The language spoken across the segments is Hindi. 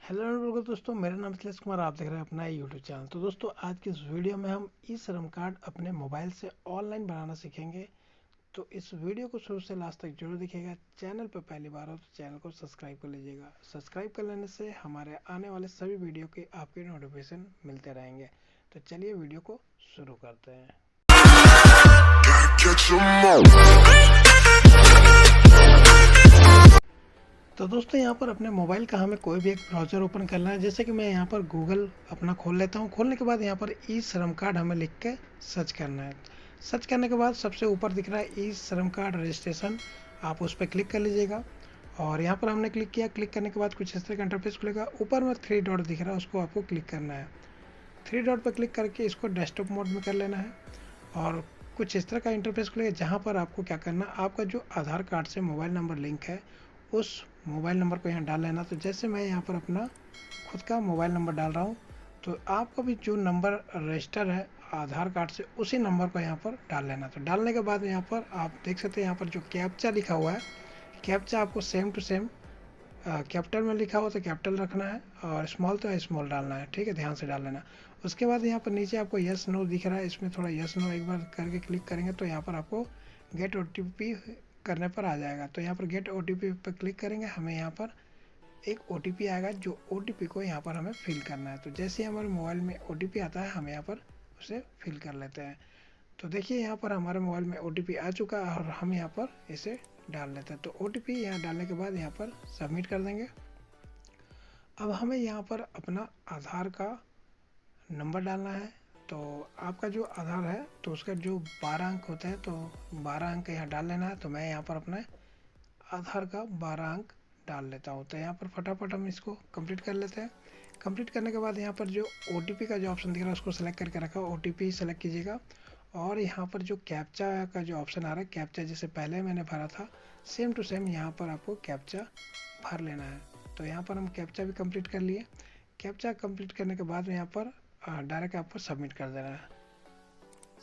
हेलो बिल्कुल दोस्तों, मेरा नाम अखिलेश कुमार। आप देख रहे हैं अपना यूट्यूब चैनल। तो दोस्तों, आज की इस वीडियो में हम ई श्रम कार्ड अपने मोबाइल से ऑनलाइन बनाना सीखेंगे। तो इस वीडियो को शुरू से लास्ट तक जरूर देखिएगा। चैनल पर पहली बार हो तो चैनल को सब्सक्राइब कर लीजिएगा। सब्सक्राइब कर लेने से हमारे आने वाले सभी वीडियो के आपके नोटिफिकेशन मिलते रहेंगे। तो चलिए वीडियो को शुरू करते हैं। तो दोस्तों, यहाँ पर अपने मोबाइल का हमें कोई भी एक ब्राउज़र ओपन करना है। जैसे कि मैं यहाँ पर गूगल अपना खोल लेता हूँ। खोलने के बाद यहाँ पर ई श्रम कार्ड हमें लिख के सर्च करना है। सर्च करने के बाद सबसे ऊपर दिख रहा है ई श्रम कार्ड रजिस्ट्रेशन, आप उस पर क्लिक कर लीजिएगा। और यहाँ पर हमने क्लिक किया। क्लिक करने के बाद कुछ इस तरह का इंटरफेस खुलेगा। ऊपर में 3 डॉट दिख रहा है, उसको आपको क्लिक करना है। 3 डॉट पर क्लिक करके इसको डेस्कटॉप मोड में कर लेना है। और कुछ इस तरह का इंटरफेस खुलेगा, जहाँ पर आपको क्या करना है, आपका जो आधार कार्ड से मोबाइल नंबर लिंक है उस मोबाइल नंबर को यहाँ डाल लेना। तो जैसे मैं यहाँ पर अपना खुद का मोबाइल नंबर डाल रहा हूँ, तो आपका भी जो नंबर रजिस्टर है आधार कार्ड से उसी नंबर को यहाँ पर डाल लेना। तो डालने के बाद यहाँ पर आप देख सकते हैं, यहाँ पर जो कैप्चा लिखा हुआ है, कैप्चा आपको सेम टू सेम कैपिटल में लिखा हो तो कैपिटल रखना है, और स्मॉल तो स्मॉल डालना है। ठीक है, ध्यान से डाल लेना। उसके बाद यहाँ पर नीचे आपको यस नो दिख रहा है, इसमें थोड़ा यस नो एक बार करके क्लिक करेंगे तो यहाँ पर आपको गेट ओटीपी करने पर आ जाएगा। तो यहाँ पर गेट ओटीपी पर क्लिक करेंगे, हमें यहाँ पर एक ओटीपी आएगा, जो ओटीपी को यहाँ पर हमें फिल करना है। तो जैसे हमारे मोबाइल में ओटीपी आता है, हम यहाँ पर उसे फिल कर लेते हैं। तो देखिए, यहाँ पर हमारे मोबाइल में ओटीपी आ चुका है और हम यहाँ पर इसे डाल लेते हैं। तो ओटीपी यहाँ डालने के बाद यहाँ पर सबमिट कर देंगे। अब हमें यहाँ पर अपना आधार का नंबर डालना है। तो आपका जो आधार है तो उसका जो 12 अंक होता है, तो 12 अंक यहाँ डाल लेना है। तो मैं यहाँ पर अपने आधार का 12 अंक डाल लेता हूँ। तो यहाँ पर फटाफट हम इसको कंप्लीट कर लेते हैं। कंप्लीट करने के बाद यहाँ पर जो ओटीपी का जो ऑप्शन दिख रहा है उसको सेलेक्ट करके रखा, ओटीपी सेलेक्ट कीजिएगा। और यहाँ पर जो कैप्चा का जो ऑप्शन आ रहा है, कैप्चा जैसे पहले मैंने भरा था सेम टू सेम यहाँ पर आपको कैप्चा भर लेना है। तो यहाँ पर हम कैप्चा भी कंप्लीट कर लिए। कैप्चा कंप्लीट करने के बाद में यहाँ पर डायरेक्ट आपको सबमिट कर देना है।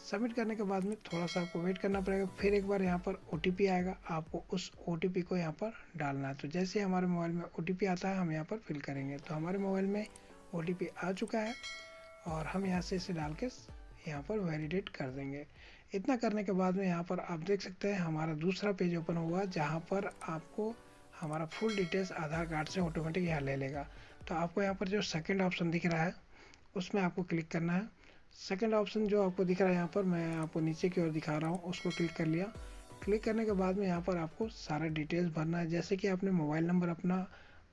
सबमिट करने के बाद में थोड़ा सा आपको वेट करना पड़ेगा। फिर एक बार यहाँ पर ओटीपी आएगा, आपको उस ओटीपी को यहाँ पर डालना है। तो जैसे हमारे मोबाइल में ओटीपी आता है हम यहाँ पर फिल करेंगे। तो हमारे मोबाइल में ओटीपी आ चुका है और हम यहाँ से इसे डाल के यहाँ पर वैलिडेट कर देंगे। इतना करने के बाद में यहाँ पर आप देख सकते हैं हमारा दूसरा पेज ओपन हुआ, जहाँ पर आपको हमारा फुल डिटेल्स आधार कार्ड से ऑटोमेटिक यहाँ ले लेगा। तो आपको यहाँ पर जो सेकंड ऑप्शन दिख रहा है उसमें आपको क्लिक करना है। सेकंड ऑप्शन जो आपको दिख रहा है, यहाँ पर मैं आपको नीचे की ओर दिखा रहा हूँ, उसको क्लिक कर लिया। क्लिक करने के बाद में यहाँ पर आपको सारा डिटेल्स भरना है। जैसे कि आपने मोबाइल नंबर अपना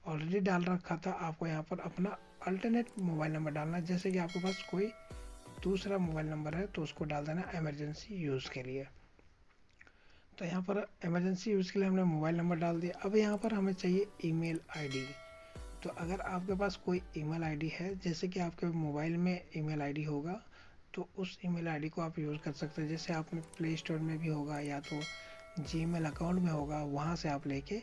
ऑलरेडी डाल रखा था, आपको यहाँ पर अपना अल्टरनेट मोबाइल नंबर डालना है। जैसे कि आपके पास कोई दूसरा मोबाइल नंबर है तो उसको डाल देना इमरजेंसी यूज़ के लिए। तो यहाँ पर इमरजेंसी यूज़ के लिए हमने मोबाइल नंबर डाल दिया। अब यहाँ पर हमें चाहिए ईमेल आईडी। तो अगर आपके पास कोई ईमेल आईडी है, जैसे कि आपके मोबाइल में ईमेल आईडी होगा, तो उस ईमेल आईडी को आप यूज़ कर सकते हैं। जैसे आपने प्ले स्टोर में भी होगा या तो जीमेल अकाउंट में होगा, वहाँ से आप लेके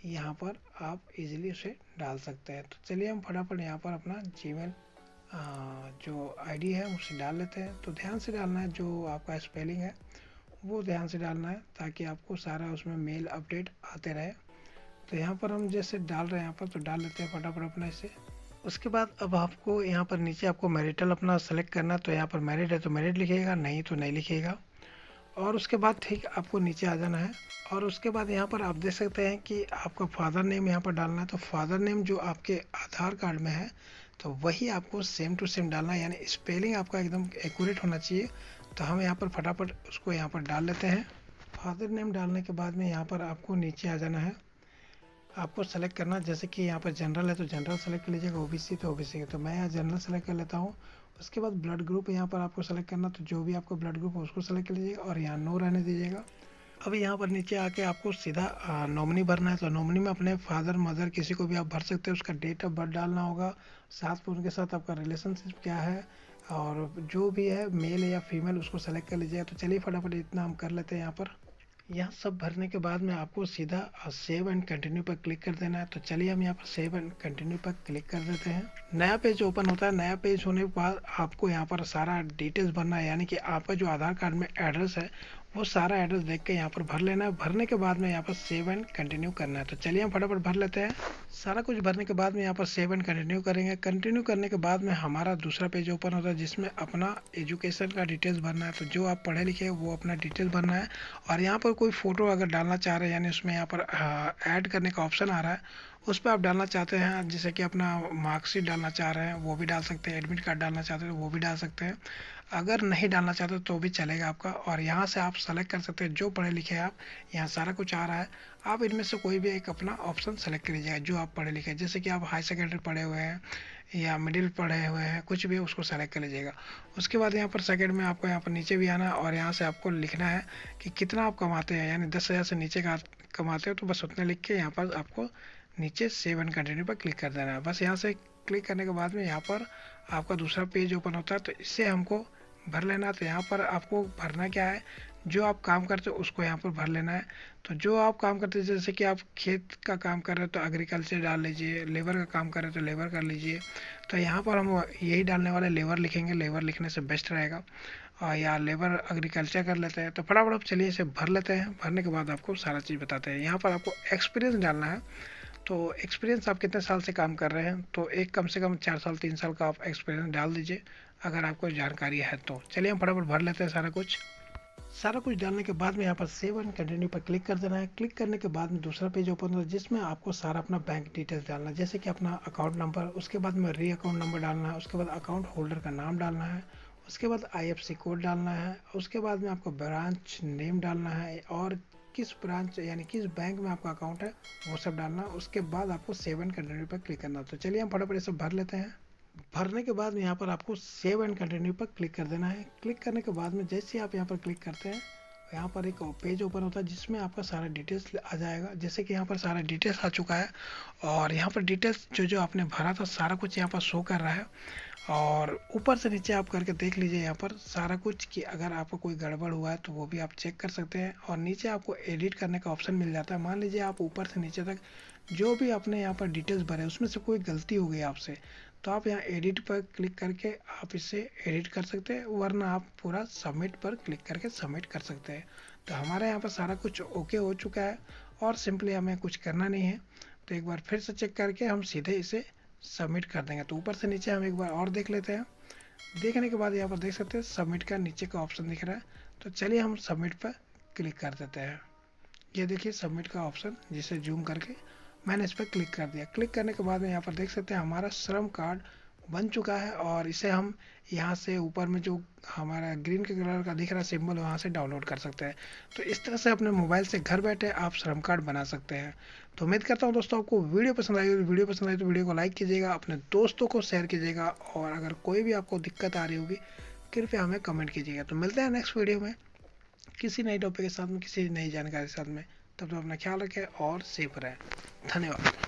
यहाँ पर आप इजीली उसे डाल सकते हैं। तो चलिए हम फटाफट यहाँ पर अपना जीमेल जो आईडी है उसे डाल लेते हैं। तो ध्यान से डालना है, जो आपका स्पेलिंग है वो ध्यान से डालना है, ताकि आपको सारा उसमें मेल अपडेट आते रहे। तो यहाँ पर हम जैसे डाल रहे हैं यहाँ पर, तो डाल लेते हैं फटाफट अपना इसे। उसके बाद अब आपको यहाँ पर नीचे आपको मैरिटल अपना सेलेक्ट करना है। तो यहाँ पर मैरिड है तो मैरिड लिखिएगा, नहीं तो नहीं लिखिएगा। और उसके बाद ठीक आपको नीचे आ जाना है। और उसके बाद यहाँ पर आप देख सकते हैं कि आपका फादर नेम यहाँ पर डालना है। तो फादर नेम जो आपके आधार कार्ड में है तो वही आपको सेम टू सेम डालना है, यानी स्पेलिंग आपका एकदम एक्यूरेट होना चाहिए। तो हम यहाँ पर फटाफट उसको यहाँ पर डाल लेते हैं। फादर नेम डालने के बाद में यहाँ पर आपको नीचे आ जाना है। आपको सेलेक्ट करना, जैसे कि यहाँ पर जनरल है तो जनरल सेलेक्ट कर लीजिएगा, ओबीसी तो ओबीसी। तो मैं यहाँ जनरल सेलेक्ट कर लेता हूँ। उसके बाद ब्लड ग्रुप यहाँ पर आपको सेलेक्ट करना, तो जो भी आपका ब्लड ग्रुप है उसको सेलेक्ट कर लीजिएगा और यहाँ नो रहने दीजिएगा। अब यहाँ पर नीचे आके आपको सीधा नॉमिनी भरना है। तो नॉमिनी में अपने फादर मदर किसी को भी आप भर सकते हैं, उसका डेट ऑफ बर्थ डालना होगा, साथ में उनके साथ आपका रिलेशनशिप क्या है, और जो भी है मेल या फीमेल उसको सेलेक्ट कर लीजिएगा। तो चलिए फटाफट इतना हम कर लेते हैं। यहाँ सब भरने के बाद में आपको सीधा सेव एंड कंटिन्यू पर क्लिक कर देना है। तो चलिए हम यहाँ पर सेव एंड कंटिन्यू पर क्लिक कर देते हैं। नया पेज ओपन होता है। नया पेज होने के बाद आपको यहाँ पर सारा डिटेल्स भरना है, यानी कि आपका जो आधार कार्ड में एड्रेस है वो सारा एड्रेस देख के यहाँ पर भर लेना है। भरने के बाद में यहाँ पर सेव एंड कंटिन्यू करना है। तो चलिए हम फटाफट भर लेते हैं। सारा कुछ भरने के बाद में यहाँ पर सेव एंड कंटिन्यू करेंगे। कंटिन्यू करने के बाद में हमारा दूसरा पेज ओपन होता है जिसमें अपना एजुकेशन का डिटेल्स भरना है। तो जो आप पढ़े लिखे हैं वो अपना डिटेल्स भरना है। और यहाँ पर कोई फ़ोटो अगर डालना चाह रहे हैं, यानी उसमें यहाँ पर ऐड करने का ऑप्शन आ रहा है, उस पर आप डालना चाहते हैं, जैसे कि अपना मार्कशीट डालना चाह रहे हैं वो भी डाल सकते हैं, एडमिट कार्ड डालना चाहते हैं तो वो भी डाल सकते हैं। अगर नहीं डालना चाहते तो भी चलेगा आपका। और यहाँ से आप सेलेक्ट कर सकते हैं जो पढ़े लिखे हैं आप। यहाँ सारा कुछ आ रहा है, आप इनमें से कोई भी एक अपना ऑप्शन सेलेक्ट कर लीजिएगा जो आप पढ़े लिखे हैं। जैसे कि आप हाई सेकेंडरी पढ़े हुए हैं या मिडिल पढ़े हुए हैं, कुछ भी उसको सेलेक्ट कर लीजिएगा। उसके बाद यहाँ पर सेकंड में आपको यहाँ पर नीचे भी आना है और यहाँ से आपको लिखना है कि कितना आप कमाते हैं, यानी 10,000 से नीचे का कमाते हो तो बस उतने लिख के यहाँ पर आपको नीचे सेव एंड कंटिन्यू पर क्लिक कर देना है। बस यहाँ से क्लिक करने के बाद में यहाँ पर आपका दूसरा पेज ओपन होता है। तो इससे हमको भर लेना। तो यहाँ पर आपको भरना क्या है, जो आप काम करते हो उसको यहाँ पर भर लेना है। तो जो आप काम करते हैं, जैसे कि आप खेत का काम कर रहे हो तो एग्रीकल्चर डाल लीजिए, लेबर का काम कर रहे हो तो लेबर कर लीजिए। तो यहाँ पर हम यही डालने वाले लेबर लिखेंगे, लेबर लिखने से बेस्ट रहेगा। और या लेबर एग्रीकल्चर कर लेते हैं। तो फटाफट आप चलिए इसे भर लेते हैं। भरने के बाद आपको सारा चीज़ बताते हैं। यहाँ पर आपको एक्सपीरियंस डालना है। तो एक्सपीरियंस आप कितने साल से काम कर रहे हैं, तो एक कम से कम 4 साल 3 साल का आप एक्सपीरियंस डाल दीजिए अगर आपको जानकारी है तो। चलिए हम फटाफट भर लेते हैं सारा कुछ। सारा कुछ डालने के बाद में यहाँ पर सेव एंड कंटिन्यू पर क्लिक कर देना है। क्लिक करने के बाद में दूसरा पेज ओपन होता है जिसमें आपको सारा अपना बैंक डिटेल्स डालना है, जैसे कि अपना अकाउंट नंबर, उसके बाद में री अकाउंट नंबर डालना है, उसके बाद अकाउंट होल्डर का नाम डालना है, उसके बाद IFSC कोड डालना है, उसके बाद में आपको ब्रांच नेम डालना है और किस ब्रांच यानी किस बैंक में आपका अकाउंट है वो सब डालना। उसके बाद आपको सेव एंड कंटिन्यू पर क्लिक करना। तो चलिए हम फटाफट ये सब भर लेते हैं। भरने के बाद में यहाँ पर आपको सेव एंड कंटिन्यू पर क्लिक कर देना है। क्लिक करने के बाद में जैसे आप यहाँ पर क्लिक करते हैं, यहाँ पर एक पेज ओपन होता है जिसमें आपका सारा डिटेल्स आ जाएगा। जैसे कि यहाँ पर सारा डिटेल्स आ चुका है और यहाँ पर डिटेल्स जो जो आपने भरा था सारा कुछ यहाँ पर शो कर रहा है। और ऊपर से नीचे आप करके देख लीजिए यहाँ पर सारा कुछ कि अगर आपको कोई गड़बड़ हुआ है तो वो भी आप चेक कर सकते हैं। और नीचे आपको एडिट करने का ऑप्शन मिल जाता है। मान लीजिए आप ऊपर से नीचे तक जो भी आपने यहाँ पर डिटेल्स भरे उसमें से कोई गलती हो गई आपसे, तो आप यहाँ एडिट पर क्लिक करके आप इसे एडिट कर सकते हैं, वरना आप पूरा सबमिट पर क्लिक करके सबमिट कर सकते हैं। तो हमारे यहाँ पर सारा कुछ ओके हो चुका है और सिंपली हमें कुछ करना नहीं है। तो एक बार फिर से चेक करके हम सीधे इसे सबमिट कर देंगे। तो ऊपर से नीचे हम एक बार और देख लेते हैं। देखने के बाद यहाँ पर देख सकते हैं सबमिट का नीचे का ऑप्शन दिख रहा है। तो चलिए हम सबमिट पर क्लिक कर देते हैं। ये देखिए सबमिट का ऑप्शन, जिसे जूम करके मैंने इस पर क्लिक कर दिया। क्लिक करने के बाद में यहाँ पर देख सकते हैं हमारा श्रम कार्ड बन चुका है और इसे हम यहाँ से ऊपर में जो हमारा ग्रीन के कलर का दिख रहा है सिंबल, वहाँ से डाउनलोड कर सकते हैं। तो इस तरह से अपने मोबाइल से घर बैठे आप श्रम कार्ड बना सकते हैं। तो उम्मीद करता हूँ दोस्तों आपको वीडियो पसंद आई होगी। वीडियो पसंद आई तो वीडियो को लाइक कीजिएगा, अपने दोस्तों को शेयर कीजिएगा और अगर कोई भी आपको दिक्कत आ रही होगी कृपया हमें कमेंट कीजिएगा। तो मिलते हैं नेक्स्ट वीडियो में किसी नई टॉपिक के साथ में, किसी नई जानकारी के साथ में। तब तो अपना ख्याल रखें और सेफ रहें। धन्यवाद।